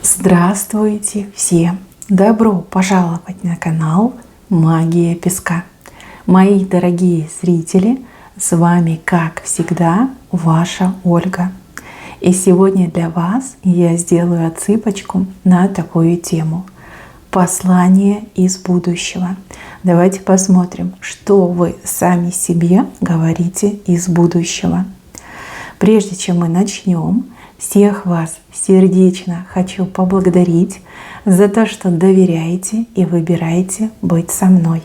Здравствуйте все! Добро пожаловать на канал Магия Песка. Мои дорогие зрители, с вами, как всегда, ваша Ольга. И сегодня для вас я сделаю отсыпочку на такую тему. Послание из будущего. Давайте посмотрим, что вы сами себе говорите из будущего. Прежде чем мы начнем, всех вас сердечно хочу поблагодарить за то, что доверяете и выбираете быть со мной,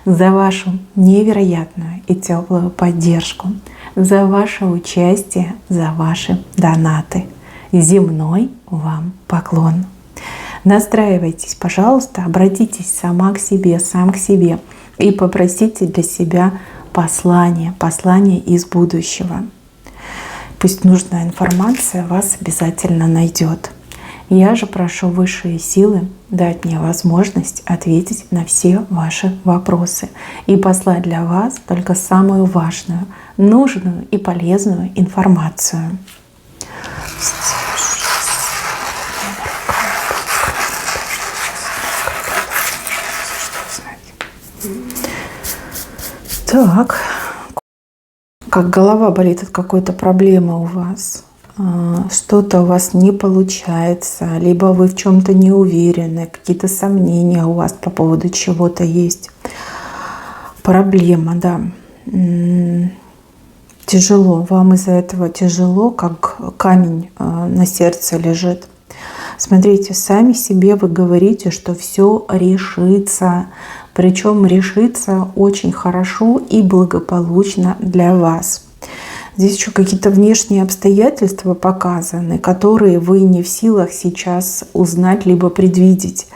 за вашу невероятную и теплую поддержку, за ваше участие, за ваши донаты. Земной вам поклон. Настраивайтесь, пожалуйста, обратитесь сама к себе, сам к себе и попросите для себя послание из будущего. Пусть нужная информация вас обязательно найдет. Я же прошу высшие силы дать мне возможность ответить на все ваши вопросы и послать для вас только самую важную, нужную и полезную информацию. Так. Как голова болит от какой-то проблемы у вас, что-то у вас не получается, либо вы в чем-то не уверены, какие-то сомнения у вас по поводу чего-то есть. Проблема, да. Тяжело, вам из-за этого тяжело, как камень на сердце лежит. Смотрите, сами себе вы говорите, что все решится. Причем решится очень хорошо и благополучно для вас. Здесь еще какие-то внешние обстоятельства показаны, которые вы не в силах сейчас узнать либо предвидеть.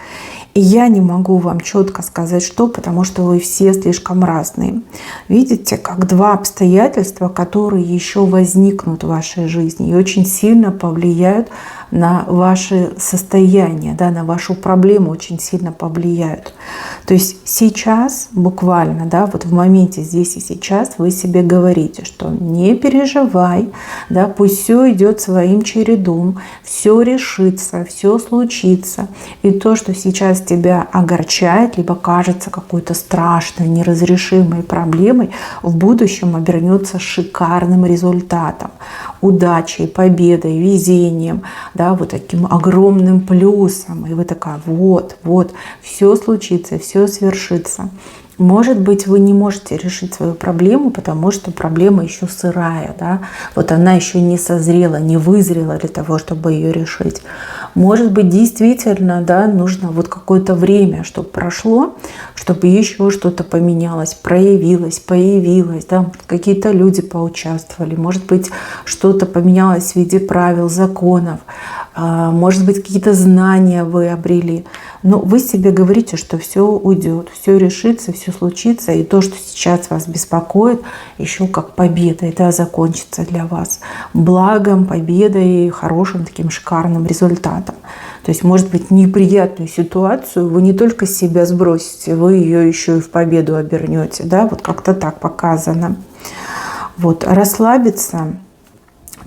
И я не могу вам четко сказать, что, потому что вы все слишком разные. Видите, как два обстоятельства, которые еще возникнут в вашей жизни и очень сильно повлияют на ваше состояние, да, на вашу проблему очень сильно повлияют. То есть сейчас буквально, да, вот в моменте здесь и сейчас вы себе говорите, что не переживай, да, пусть все идет своим чередом, все решится, все случится. И то, что сейчас тебя огорчает, либо кажется какой-то страшной, неразрешимой проблемой, в будущем обернется шикарным результатом, удачей, победой, везением, да, вот таким огромным плюсом. И вы такая, вот, все случится, все свершится. Может быть, вы не можете решить свою проблему, потому что проблема еще сырая, да? Вот она еще не созрела, не вызрела для того, чтобы ее решить. Может быть, действительно, да, нужно вот какое-то время, чтобы прошло, чтобы еще что-то поменялось, проявилось, появилось, да? Какие-то люди поучаствовали, может быть, что-то поменялось в виде правил, законов, может быть, какие-то знания вы обрели. Но вы себе говорите, что все уйдет, все решится, все случится. И то, что сейчас вас беспокоит, еще как победа, это закончится для вас благом, победой, хорошим таким шикарным результатом. То есть, может быть, неприятную ситуацию вы не только себя сбросите, вы ее еще и в победу обернете. Да? Вот как-то так показано. Вот. Расслабиться,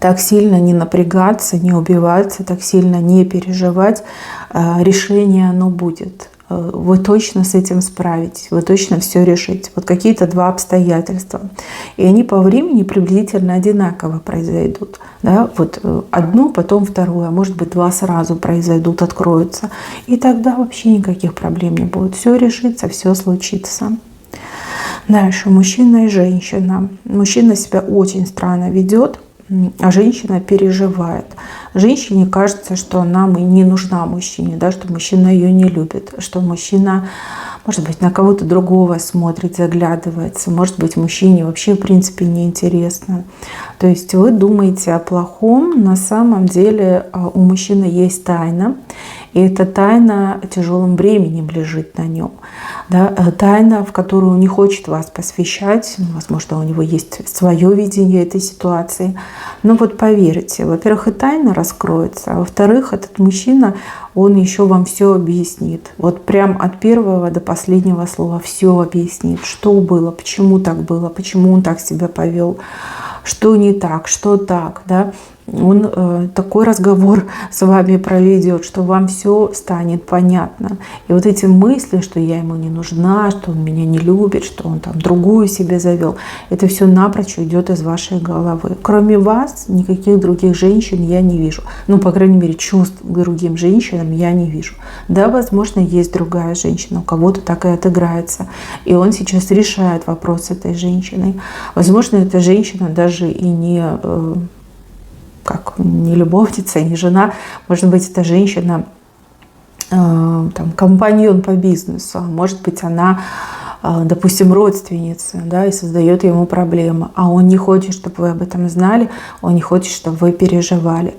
так сильно не напрягаться, не убиваться, так сильно не переживать, решение оно будет. Вы точно с этим справитесь, вы точно все решите. Вот какие-то два обстоятельства. И они по времени приблизительно одинаково произойдут. Да? Вот одно, потом второе, а может быть, два сразу произойдут, откроются. И тогда вообще никаких проблем не будет. Все решится, все случится. Дальше мужчина и женщина. Мужчина себя очень странно ведет, а женщина переживает. Женщине кажется, что она не нужна мужчине, да, что мужчина ее не любит, что мужчина, может быть, на кого-то другого смотрит, заглядывается. Может быть, мужчине вообще в принципе неинтересно. То есть вы думаете о плохом, на самом деле у мужчины есть тайна. И эта тайна тяжелым бременем лежит на нем. Да? Тайна, в которую он не хочет вас посвящать. Возможно, у него есть свое видение этой ситуации. Но вот поверьте, во-первых, и тайна раскроется, а во-вторых, этот мужчина, он еще вам все объяснит. Вот прям от первого до последнего слова все объяснит, что было, почему так было, почему он так себя повел, что не так, что так, да. он такой разговор с вами проведет, что вам все станет понятно. И вот эти мысли, что я ему не нужна, что он меня не любит, что он там другую себе завел, это все напрочь уйдет из вашей головы. Кроме вас, никаких других женщин я не вижу. Ну, по крайней мере, чувств к другим женщинам я не вижу. Да, возможно, есть другая женщина, у кого-то так и отыграется. И он сейчас решает вопрос с этой женщиной. Возможно, эта женщина даже и не любовница, не жена, может быть, это женщина, там, компаньон по бизнесу, может быть, она, допустим, родственница, да, и создает ему проблемы, а он не хочет, чтобы вы об этом знали, он не хочет, чтобы вы переживали.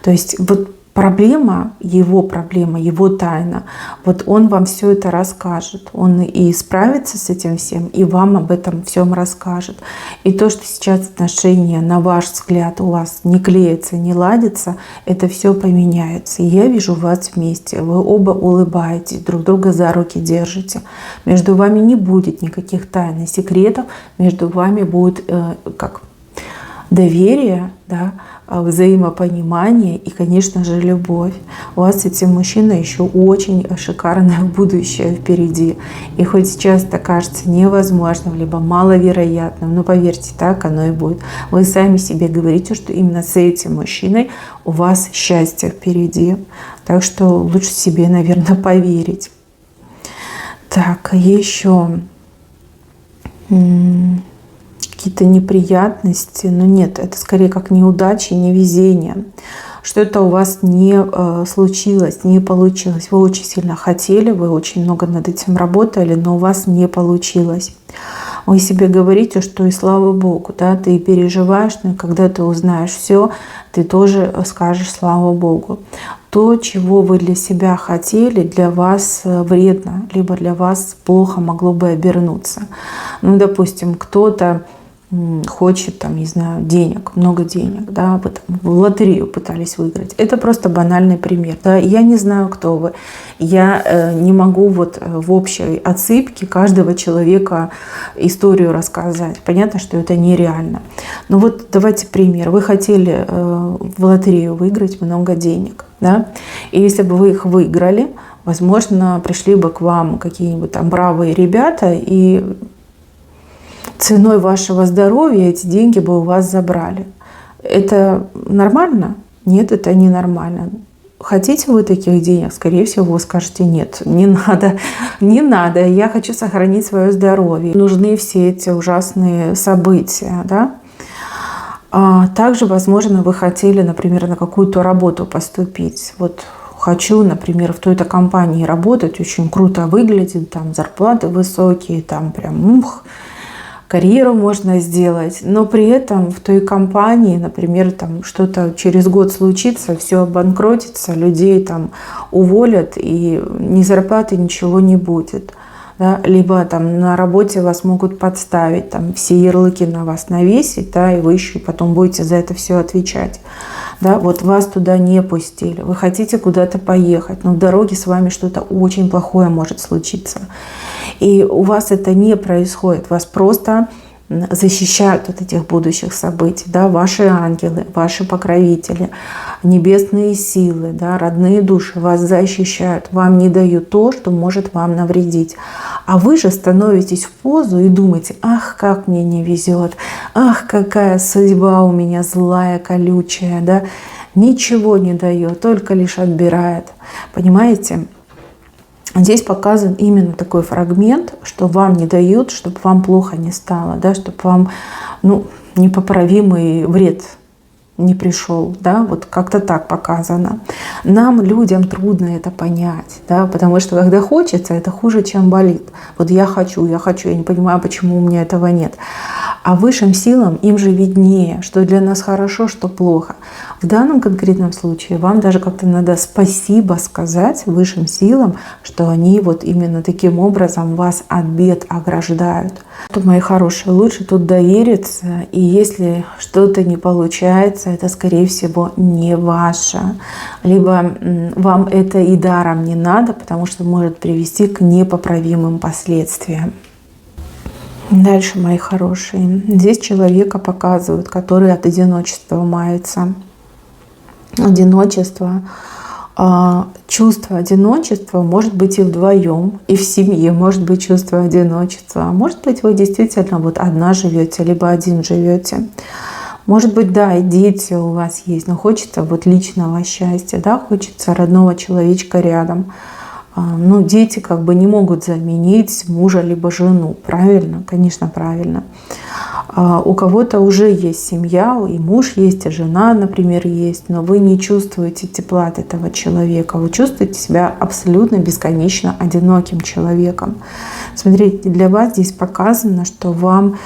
То есть вот проблема, его тайна, вот он вам все это расскажет. Он и справится с этим всем, и вам об этом всем расскажет. И то, что сейчас отношения, на ваш взгляд, у вас не клеятся, не ладятся, это все поменяется. И я вижу вас вместе. Вы оба улыбаетесь, друг друга за руки держите. Между вами не будет никаких тайн и секретов. Между вами будет доверие, да, взаимопонимание и, конечно же, любовь. У вас с этим мужчиной еще очень шикарное будущее впереди. И хоть сейчас это кажется невозможным, либо маловероятным, но поверьте, так оно и будет. Вы сами себе говорите, что именно с этим мужчиной у вас счастье впереди. Так что лучше себе, наверное, поверить. Так, еще какие-то неприятности, но нет, это скорее как неудачи, невезение. Что-то у вас не случилось, не получилось. Вы очень сильно хотели, вы очень много над этим работали, но у вас не получилось. Вы себе говорите, что и слава Богу, да, ты переживаешь, но когда ты узнаешь все, ты тоже скажешь слава Богу. То, чего вы для себя хотели, для вас вредно, либо для вас плохо могло бы обернуться. Ну, допустим, кто-то хочет, там, не знаю, денег, много денег, да, вы там в лотерею пытались выиграть. Это просто банальный пример. Да. Я не знаю, кто вы. Я не могу вот в общей отсыпке каждого человека историю рассказать. Понятно, что это нереально. Но вот давайте пример. Вы хотели в лотерею выиграть много денег, да, и если бы вы их выиграли, возможно, пришли бы к вам какие-нибудь там бравые ребята и ценой вашего здоровья эти деньги бы у вас забрали. Это нормально? Нет, это не нормально. Хотите вы таких денег? Скорее всего, вы скажете: нет, не надо, не надо, я хочу сохранить свое здоровье. Нужны все эти ужасные события, да? Также, возможно, вы хотели, например, на какую-то работу поступить. Вот хочу, например, в той-то компании работать, очень круто выглядит, там зарплаты высокие, там прям карьеру можно сделать, но при этом в той компании, например, там что-то через год случится, все обанкротится, людей там уволят, и ни зарплаты, ничего не будет. Да? Либо там на работе вас могут подставить, там все ярлыки на вас навесить, да, и вы еще потом будете за это все отвечать. Да? Вот вас туда не пустили, вы хотите куда-то поехать, но в дороге с вами что-то очень плохое может случиться. И у вас это не происходит, вас просто защищают от этих будущих событий, да, ваши ангелы, ваши покровители, небесные силы, да, родные души вас защищают, вам не дают то, что может вам навредить. А вы же становитесь в позу и думаете: ах, как мне не везет, ах, какая судьба у меня злая, колючая, да, ничего не дает, только лишь отбирает. Понимаете? Здесь показан именно такой фрагмент, что вам не дают, чтобы вам плохо не стало, да, чтобы вам непоправимый вред не пришел, да, вот как-то так показано. Нам, людям, трудно это понять, да, потому что когда хочется, это хуже, чем болит. Вот я хочу, я не понимаю, почему у меня этого нет. А высшим силам им же виднее, что для нас хорошо, что плохо. В данном конкретном случае вам даже как-то надо спасибо сказать высшим силам, что они вот именно таким образом вас от бед ограждают. Мои хорошие, лучше тут довериться, и если что-то не получается, это, скорее всего, не ваше. Либо вам это и даром не надо, потому что может привести к непоправимым последствиям. Дальше, мои хорошие. Здесь человека показывают, который от одиночества мается. одиночество. Чувство одиночества может быть и вдвоем, и в семье может быть чувство одиночества. А может быть, вы действительно вот одна живете, либо один живете. Может быть, да, и дети у вас есть, но хочется вот личного счастья, да, хочется родного человечка рядом. Ну, дети как бы не могут заменить мужа либо жену, правильно? Конечно, правильно. У кого-то уже есть семья, и муж есть, и жена, например, есть, но вы не чувствуете тепла от этого человека, вы чувствуете себя абсолютно бесконечно одиноким человеком. Смотрите, для вас здесь показано, что вам,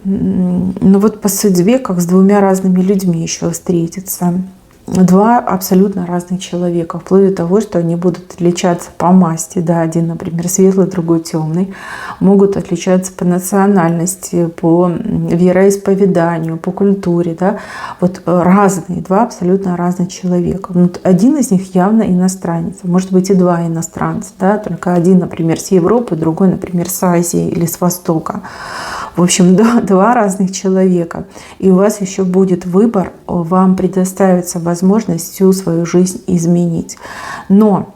ну вот по судьбе, как с двумя разными людьми еще встретиться. Два абсолютно разных человека, вплоть до того, что они будут отличаться по масти, да, один, например, светлый, другой темный, могут отличаться по национальности, по вероисповеданию, по культуре, да, вот разные, два абсолютно разных человека. Вот один из них явно иностранец, может быть и два иностранца, да, только один, например, с Европы, другой, например, с Азии или с Востока. В общем, два разных человека. И у вас еще будет выбор, вам предоставится возможность всю свою жизнь изменить. Но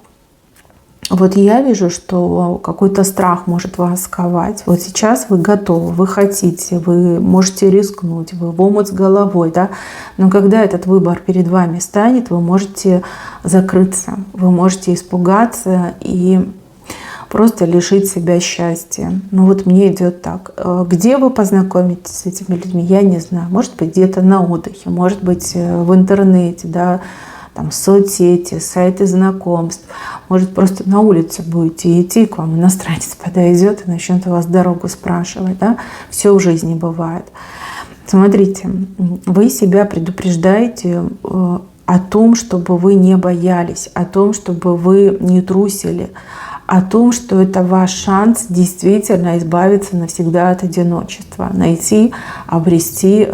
вот я вижу, что какой-то страх может вас сковать. Вот сейчас вы готовы, вы хотите, вы можете рискнуть, вы в омут с головой, да? Но когда этот выбор перед вами станет, вы можете закрыться, вы можете испугаться и просто лишить себя счастья. Ну вот мне идет так. Где вы познакомитесь с этими людьми, я не знаю. Может быть, где-то на отдыхе, может быть, в интернете, да, там соцсети, сайты знакомств. Может, просто на улице будете идти, к вам иностранец подойдет и начнет у вас дорогу спрашивать. Да? Все в жизни бывает. Смотрите, вы себя предупреждаете о том, чтобы вы не боялись, о том, чтобы вы не трусили, о том, что это ваш шанс действительно избавиться навсегда от одиночества, найти, обрести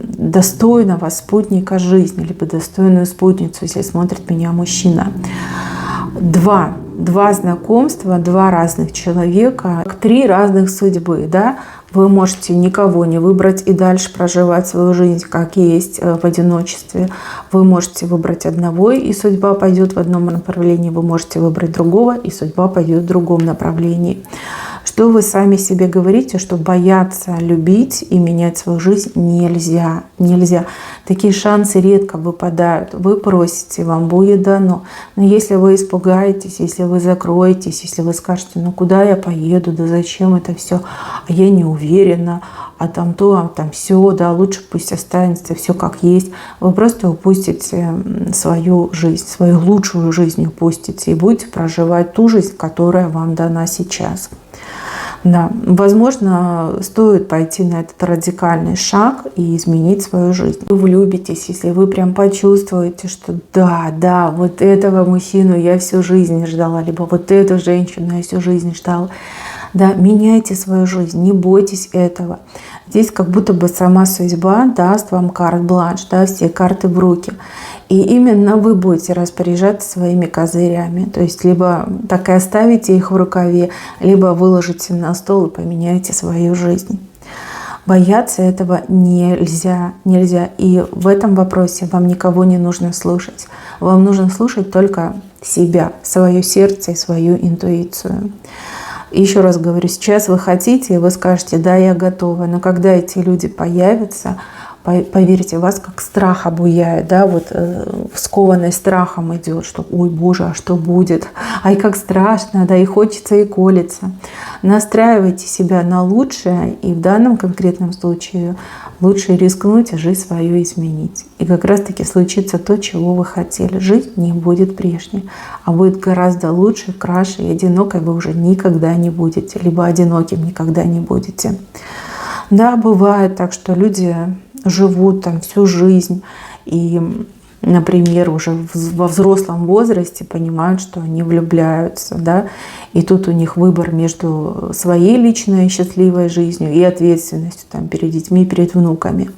достойного спутника жизни, либо достойную спутницу, если смотрит меня мужчина. Два знакомства, два разных человека, три разных судьбы, да? Вы можете никого не выбрать и дальше проживать свою жизнь, как есть, в одиночестве. Вы можете выбрать одного, и судьба пойдет в одном направлении. Вы можете выбрать другого, и судьба пойдет в другом направлении. Что вы сами себе говорите, что бояться любить и менять свою жизнь нельзя. Нельзя. Такие шансы редко выпадают. Вы просите, вам будет дано. Но если вы испугаетесь, если вы закроетесь, если вы скажете, ну куда я поеду, да зачем это все, а я не уверена, а там то, а там все, да, лучше пусть останется все как есть. Вы просто упустите свою жизнь, свою лучшую жизнь упустите и будете проживать ту жизнь, которая вам дана сейчас. Да, возможно, стоит пойти на этот радикальный шаг и изменить свою жизнь. Вы влюбитесь, если вы прям почувствуете, что да, вот этого мужчину я всю жизнь ждала, либо вот эту женщину я всю жизнь ждала. Да, меняйте свою жизнь, не бойтесь этого. Здесь как будто бы сама судьба даст вам карт-бланш, да, все карты в руки. И именно вы будете распоряжаться своими козырями. То есть либо так и оставите их в рукаве, либо выложите на стол и поменяйте свою жизнь. Бояться этого нельзя. И в этом вопросе вам никого не нужно слушать. Вам нужно слушать только себя, свое сердце и свою интуицию. Еще раз говорю, сейчас вы хотите, и вы скажете, да, я готова. Но когда эти люди появятся, поверьте, вас как страх обуяет, да, вот скованный страхом идет, что ой, Боже, а что будет? Ай, как страшно, да, и хочется, и колется. Настраивайте себя на лучшее, и в данном конкретном случае лучше рискнуть, а жизнь свою изменить. И как раз-таки случится то, чего вы хотели. Жизнь не будет прежней, а будет гораздо лучше, краше, и одинокой вы уже никогда не будете, либо одиноким никогда не будете. Да, бывает так, что люди живут там всю жизнь и, например, уже во взрослом возрасте понимают, что они влюбляются, да, и тут у них выбор между своей личной счастливой жизнью и ответственностью там, перед детьми, перед внуками.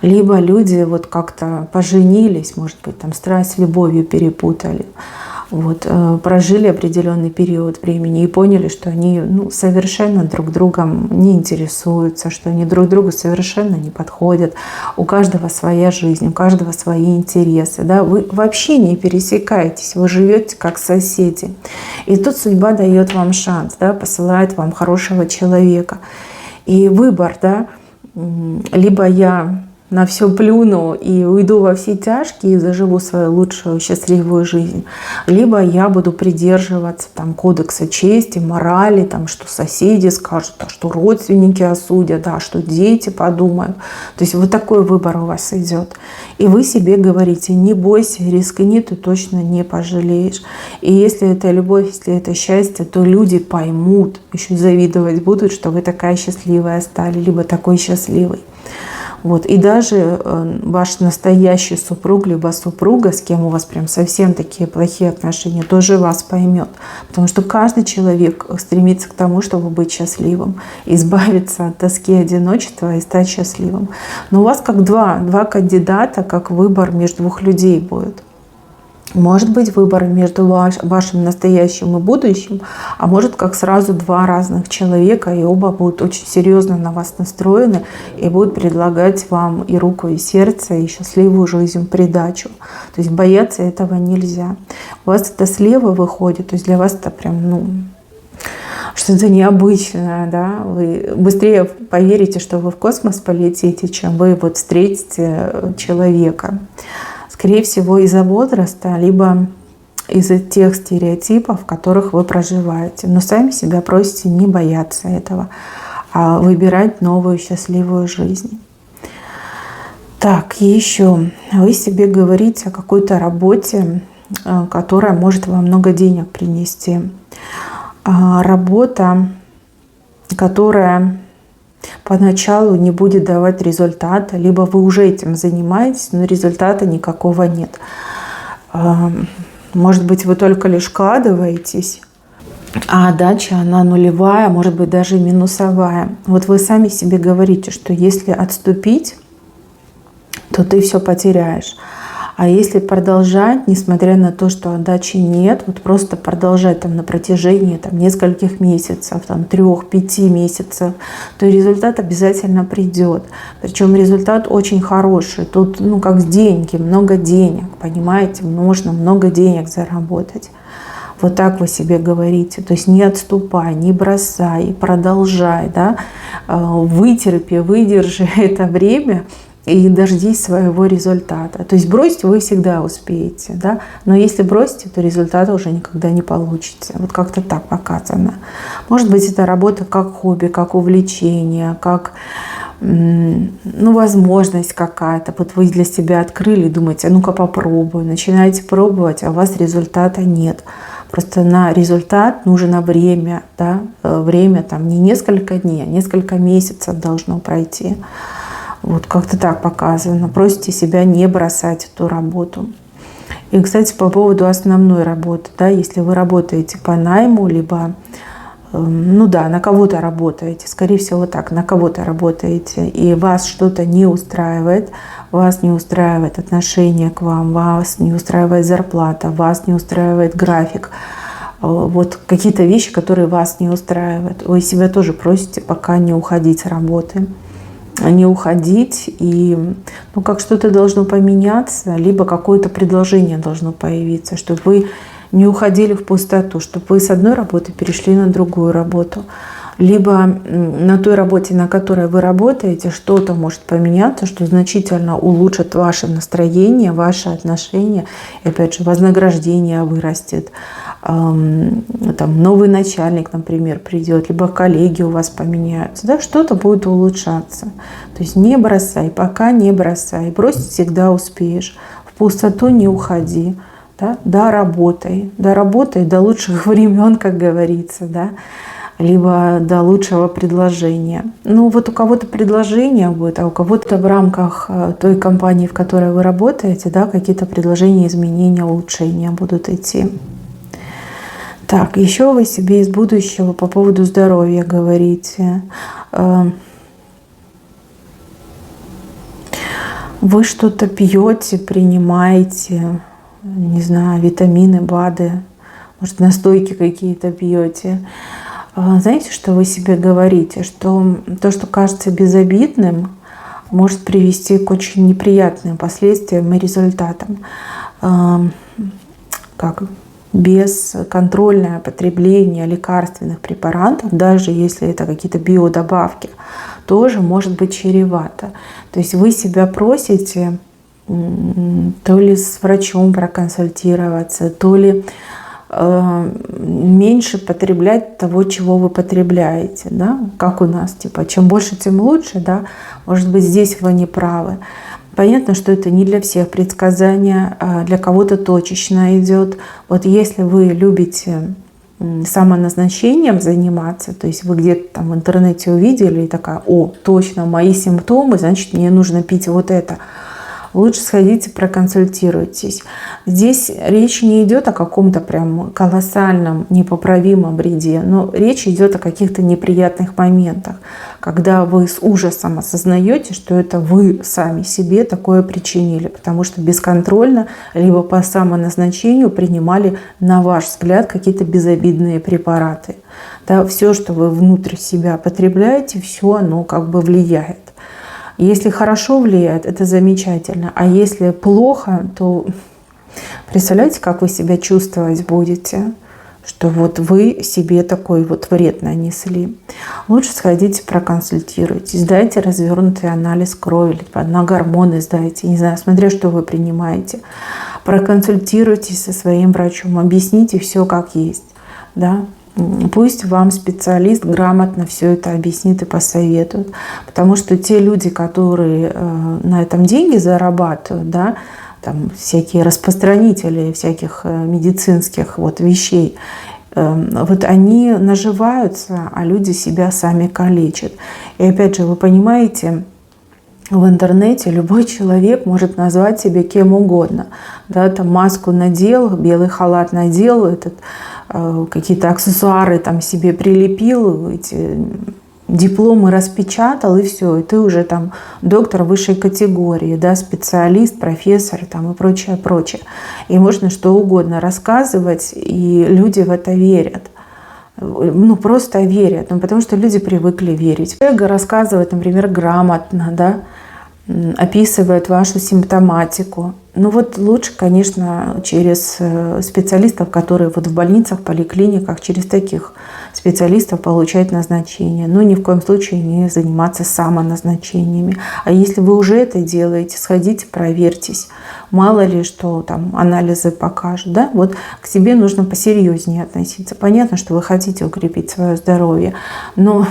Либо люди вот как-то поженились, может быть, там страсть с любовью перепутали. вот, прожили определенный период времени и поняли, что они совершенно друг другом не интересуются, что они друг другу совершенно не подходят. У каждого своя жизнь, у каждого свои интересы. Да? Вы вообще не пересекаетесь, вы живете как соседи. И тут судьба дает вам шанс, да, посылает вам хорошего человека. И выбор, да, либо я на все плюну и уйду во все тяжкие и заживу свою лучшую счастливую жизнь, либо я буду придерживаться там кодекса чести, морали, там, что соседи скажут, а что родственники осудят, да, что дети подумают. То есть вот такой выбор у вас идет. И вы себе говорите: не бойся, рискни, ты точно не пожалеешь. И если это любовь, если это счастье, то люди поймут, еще завидовать будут, что вы такая счастливая стали, либо такой счастливый. Вот. И даже ваш настоящий супруг, либо супруга, с кем у вас прям совсем такие плохие отношения, тоже вас поймет. Потому что каждый человек стремится к тому, чтобы быть счастливым, избавиться от тоски, одиночества и стать счастливым. Но у вас как два кандидата, как выбор между двух людей будет. Может быть выбор между вашим настоящим и будущим, а может как сразу два разных человека, и оба будут очень серьезно на вас настроены и будут предлагать вам и руку, и сердце, и счастливую жизнь в придачу. То есть бояться этого нельзя. У вас это слева выходит, то есть для вас это прям, что-то необычное, да? Вы быстрее поверите, что вы в космос полетите, чем вы вот встретите человека. Скорее всего, из-за возраста, либо из-за тех стереотипов, в которых вы проживаете. Но сами себя просите не бояться этого, а выбирать новую счастливую жизнь. Так, и еще вы себе говорите о какой-то работе, которая может вам много денег принести. Работа, которая поначалу не будет давать результата, либо вы уже этим занимаетесь, но результата никакого нет. Может быть, вы только лишь вкладываетесь, а отдача, она нулевая, может быть, даже минусовая. Вот вы сами себе говорите, что если отступить, то ты все потеряешь. А если продолжать, несмотря на то, что отдачи нет, вот просто продолжать там на протяжении нескольких месяцев, 3-5 месяцев, то результат обязательно придет. Причем результат очень хороший. Тут, как деньги, много денег, понимаете, нужно много денег заработать. Вот так вы себе говорите. То есть не отступай, не бросай, продолжай, да? Вытерпи, выдержи это время и дождись своего результата. То есть бросить вы всегда успеете, да? Но если бросите, то результата уже никогда не получите. Вот как-то так показано. Может быть, это работа как хобби, как увлечение, как возможность какая-то. Вот вы для себя открыли, думаете: ну-ка попробую. Начинаете пробовать, а у вас результата нет. Просто на результат нужно время, да? Время не несколько дней, а несколько месяцев должно пройти. Вот как-то так показано. Просите себя не бросать эту работу. И, кстати, по поводу основной работы, да, если вы работаете по найму, либо, на кого-то работаете, скорее всего так, на кого-то работаете, и вас что-то не устраивает, вас не устраивает отношение к вам, вас не устраивает зарплата, вас не устраивает график, вот какие-то вещи, которые вас не устраивают, вы себя тоже просите пока не уходить с работы. Не уходить, и как что-то должно поменяться, либо какое-то предложение должно появиться, чтобы вы не уходили в пустоту, чтобы вы с одной работы перешли на другую работу. Либо на той работе, на которой вы работаете, что-то может поменяться, что значительно улучшит ваше настроение, ваши отношения. И опять же, вознаграждение вырастет. Новый начальник, например, придет, либо коллеги у вас поменяются. Да, что-то будет улучшаться. То есть не бросай, пока не бросай. Бросить всегда успеешь. В пустоту не уходи. Да, доработай до лучших времен, как говорится, да. Либо до лучшего предложения. Вот у кого-то предложение будет, а у кого-то в рамках той компании, в которой вы работаете, да, какие-то предложения, изменения, улучшения будут идти. Так, еще вы себе из будущего по поводу здоровья говорите. Вы что-то пьете, принимаете, не знаю, витамины, БАДы, может, настойки какие-то пьете. Знаете, что вы себе говорите? Что то, что кажется безобидным, может привести к очень неприятным последствиям и результатам. Как бесконтрольное потребление лекарственных препаратов, даже если это какие-то биодобавки, тоже может быть чревато. То есть вы себя просите то ли с врачом проконсультироваться, то ли меньше потреблять того, чего вы потребляете, да? Как у нас, типа, чем больше, тем лучше, да? Может быть, здесь вы не правы. Понятно, что это не для всех предсказания, а для кого-то точечно идет. Вот если вы любите самоназначением заниматься, то есть вы где-то там в интернете увидели и такая: о, точно, мои симптомы, значит, мне нужно пить вот это. Лучше сходите, проконсультируйтесь. Здесь речь не идет о каком-то прям колоссальном, непоправимом вреде, но речь идет о каких-то неприятных моментах, когда вы с ужасом осознаете, что это вы сами себе такое причинили, потому что бесконтрольно, либо по самоназначению принимали, на ваш взгляд, какие-то безобидные препараты. Да, все, что вы внутрь себя потребляете, все оно как бы влияет. Если хорошо влияет, это замечательно. А если плохо, то представляете, как вы себя чувствовать будете, что вот вы себе такой вот вред нанесли. Лучше сходите, проконсультируйтесь, дайте развернутый анализ крови, на гормоны сдайте, не знаю, смотря что вы принимаете. Проконсультируйтесь со своим врачом, объясните все как есть, да. Пусть вам специалист грамотно все это объяснит и посоветует. Потому что те люди, которые на этом деньги зарабатывают, да, там всякие распространители всяких медицинских вот вещей, вот они наживаются, а люди себя сами калечат. И опять же, вы понимаете, в интернете любой человек может назвать себя кем угодно. Да, там маску надел, белый халат надел, какие-то аксессуары там себе прилепил, эти дипломы распечатал, и все. И ты уже там доктор высшей категории, да, специалист, профессор там, и прочее, прочее. И можно что угодно рассказывать, и люди в это верят. Ну, просто верят, потому что люди привыкли верить. Эго рассказывает, например, грамотно, да, описывает вашу симптоматику. Ну вот лучше, конечно, через специалистов, которые вот в больницах, поликлиниках, через таких специалистов получать назначение. Но ни в коем случае не заниматься самоназначениями. А если вы уже это делаете, сходите, проверьтесь. Мало ли, что там анализы покажут. Да? Вот к себе нужно посерьезнее относиться. Понятно, что вы хотите укрепить свое здоровье, но,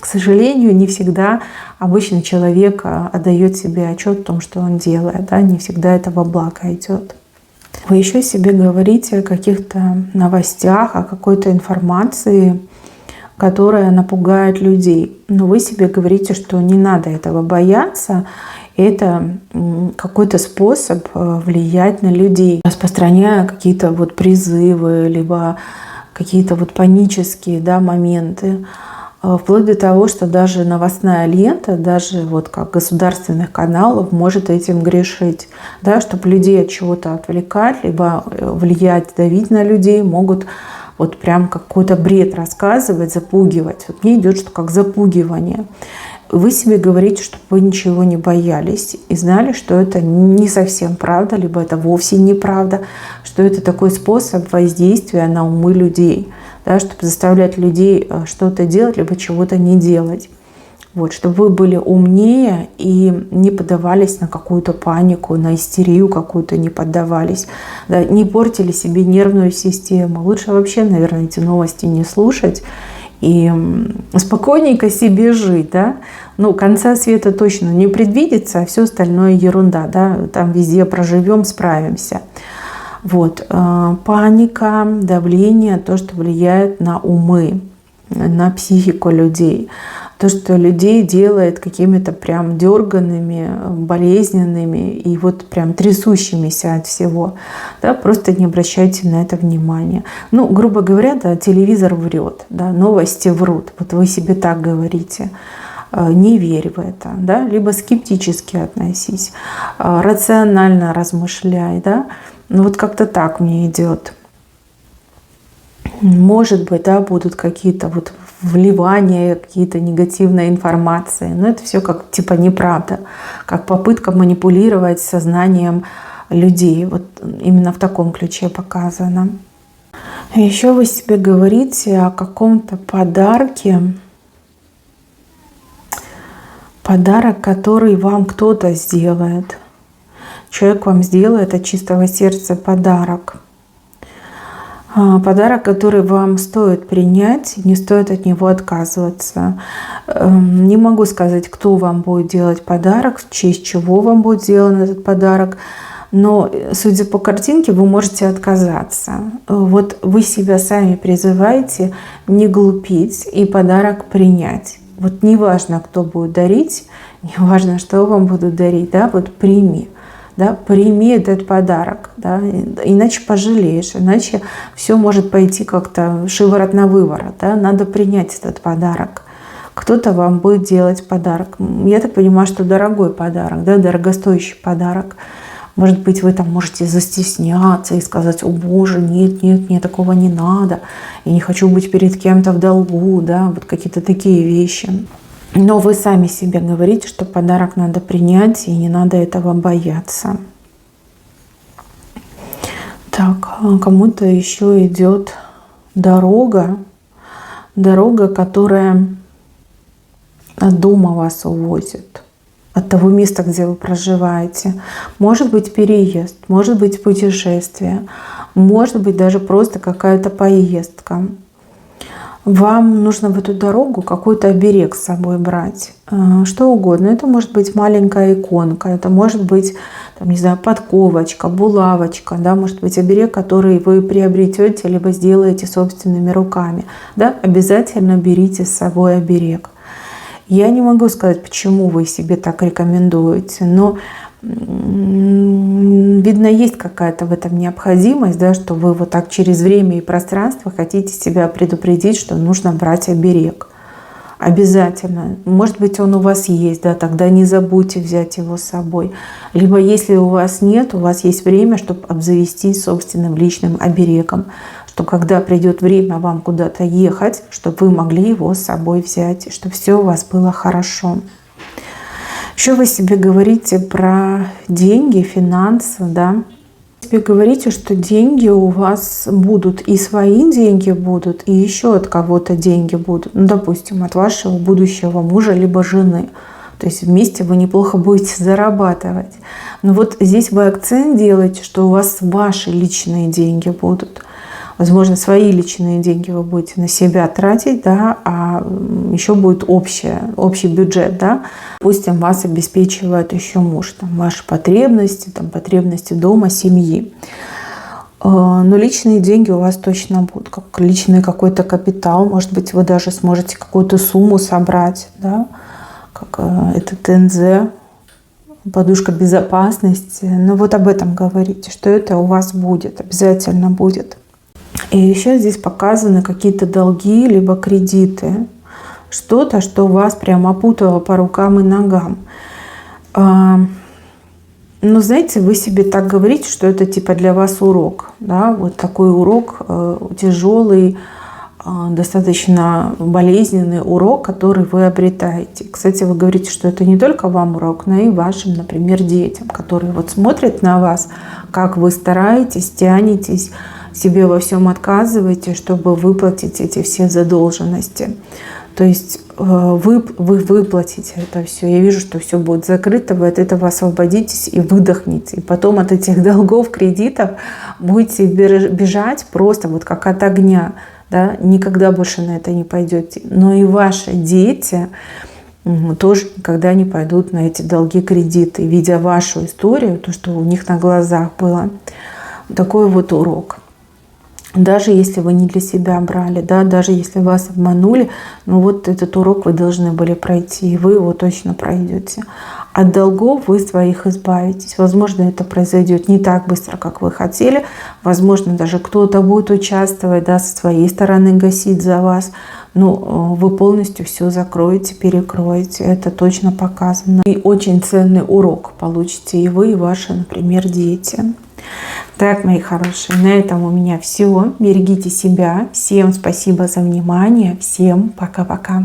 к сожалению, не всегда обычный человек отдает себе отчет в том, что он делает. Да? Не всегда это во благо идет. Вы еще себе говорите о каких-то новостях, о какой-то информации, которая напугает людей. Но вы себе говорите, что не надо этого бояться. Это какой-то способ влиять на людей, распространяя какие-то вот призывы, либо какие-то вот панические, да, моменты. Вплоть до того, что даже новостная лента, даже вот как государственных каналов может этим грешить, да, чтобы людей от чего-то отвлекать, либо влиять, давить на людей, могут вот прям какой-то бред рассказывать, запугивать. Вот мне идет, что как запугивание. Вы себе говорите, чтобы вы ничего не боялись и знали, что это не совсем правда, либо это вовсе неправда, что это такой способ воздействия на умы людей. Да, чтобы заставлять людей что-то делать, либо чего-то не делать. Вот, чтобы вы были умнее и не поддавались на какую-то панику, на истерию какую-то не поддавались. Да, не портили себе нервную систему. Лучше вообще, наверное, эти новости не слушать и спокойненько себе жить. Да? Ну, конца света точно не предвидится, а все остальное ерунда. Да? Там везде проживем, справимся. Вот. Паника, давление, то, что влияет на умы, на психику людей. То, что людей делает какими-то прям дерганными, болезненными и вот прям трясущимися от всего. Да, просто не обращайте на это внимания. Ну, грубо говоря, да, телевизор врет, да, новости врут. Вот вы себе так говорите. Не верь в это, да, либо скептически относись, рационально размышляй, да. Ну вот как-то так мне идет. Может быть, да, будут какие-то вот вливания, какие-то негативные информации. Но это все как типа неправда, как попытка манипулировать сознанием людей. Вот именно в таком ключе показано. Еще вы себе говорите о каком-то подарке. Подарок, который вам кто-то сделает. Человек вам сделает от чистого сердца подарок. Подарок, который вам стоит принять, не стоит от него отказываться. Не могу сказать, кто вам будет делать подарок, в честь чего вам будет сделан этот подарок, но, судя по картинке, вы можете отказаться. Вот вы себя сами призываете не глупить и подарок принять. Вот не важно, кто будет дарить, не важно, что вам будут дарить, да, вот прими. Да, прими этот подарок, да, иначе пожалеешь, иначе все может пойти как-то шиворот на выворот. Да, надо принять этот подарок. Кто-то вам будет делать подарок. Я так понимаю, что дорогой подарок, да, дорогостоящий подарок. Может быть, вы там можете застесняться и сказать: о боже, нет, нет, мне такого не надо, я не хочу быть перед кем-то в долгу, да, вот какие-то такие вещи. Но вы сами себе говорите, что подарок надо принять, и не надо этого бояться. Так, кому-то еще идет дорога. Дорога, которая от дома вас увозит, от того места, где вы проживаете. Может быть переезд, может быть путешествие, может быть даже просто какая-то поездка. Вам нужно в эту дорогу какой-то оберег с собой брать. Что угодно. Это может быть маленькая иконка, это может быть, там, не знаю, подковочка, булавочка, да, может быть оберег, который вы приобретете либо сделаете собственными руками. Да? Обязательно берите с собой оберег. Я не могу сказать, почему вы себе так рекомендуете, но видно, есть какая-то в этом необходимость, да, что вы вот так через время и пространство хотите себя предупредить, что нужно брать оберег. Обязательно. Может быть, он у вас есть, да, тогда не забудьте взять его с собой. Либо если у вас нет, у вас есть время, чтобы обзавестись собственным личным оберегом, что когда придет время вам куда-то ехать, чтобы вы могли его с собой взять, чтобы все у вас было хорошо. Еще вы себе говорите про деньги, финансы, да. Себе говорите, что деньги у вас будут, и свои деньги будут, и еще от кого-то деньги будут. Ну, допустим, от вашего будущего мужа либо жены. То есть вместе вы неплохо будете зарабатывать. Но вот здесь вы акцент делаете, что у вас ваши личные деньги будут. Возможно, свои личные деньги вы будете на себя тратить, да, а еще будет общий бюджет, да. Допустим, вас обеспечивает еще муж, там, ваши потребности, там, потребности дома, семьи. Но личные деньги у вас точно будут, как личный какой-то капитал. Может быть, вы даже сможете какую-то сумму собрать, да, как это ТНЗ, подушка безопасности. Но вот об этом говорите, что это у вас будет, обязательно будет. И еще здесь показаны какие-то долги, либо кредиты. Что-то, что вас прям опутало по рукам и ногам. Но знаете, вы себе так говорите, что это типа для вас урок. Да? Вот такой урок тяжелый, достаточно болезненный урок, который вы обретаете. Кстати, вы говорите, что это не только вам урок, но и вашим, например, детям, которые вот смотрят на вас, как вы стараетесь, тянетесь, себе во всем отказываете, чтобы выплатить эти все задолженности. То есть вы выплатите это все. Я вижу, что все будет закрыто, вы от этого освободитесь и выдохните. И потом от этих долгов, кредитов будете бежать просто вот как от огня. Да? Никогда больше на это не пойдете. Но и ваши дети тоже никогда не пойдут на эти долги, кредиты. Видя вашу историю, то, что у них на глазах было. Такой вот урок. Даже если вы не для себя брали, да, даже если вас обманули, ну вот этот урок вы должны были пройти, и вы его точно пройдете. От долгов вы своих избавитесь. Возможно, это произойдет не так быстро, как вы хотели. Возможно, даже кто-то будет участвовать, да, со своей стороны гасить за вас. ну, вы полностью все закроете, перекроете. Это точно показано. И очень ценный урок получите и вы, и ваши, например, дети. Так, мои хорошие, на этом у меня все. Берегите себя. Всем спасибо за внимание. Всем пока-пока.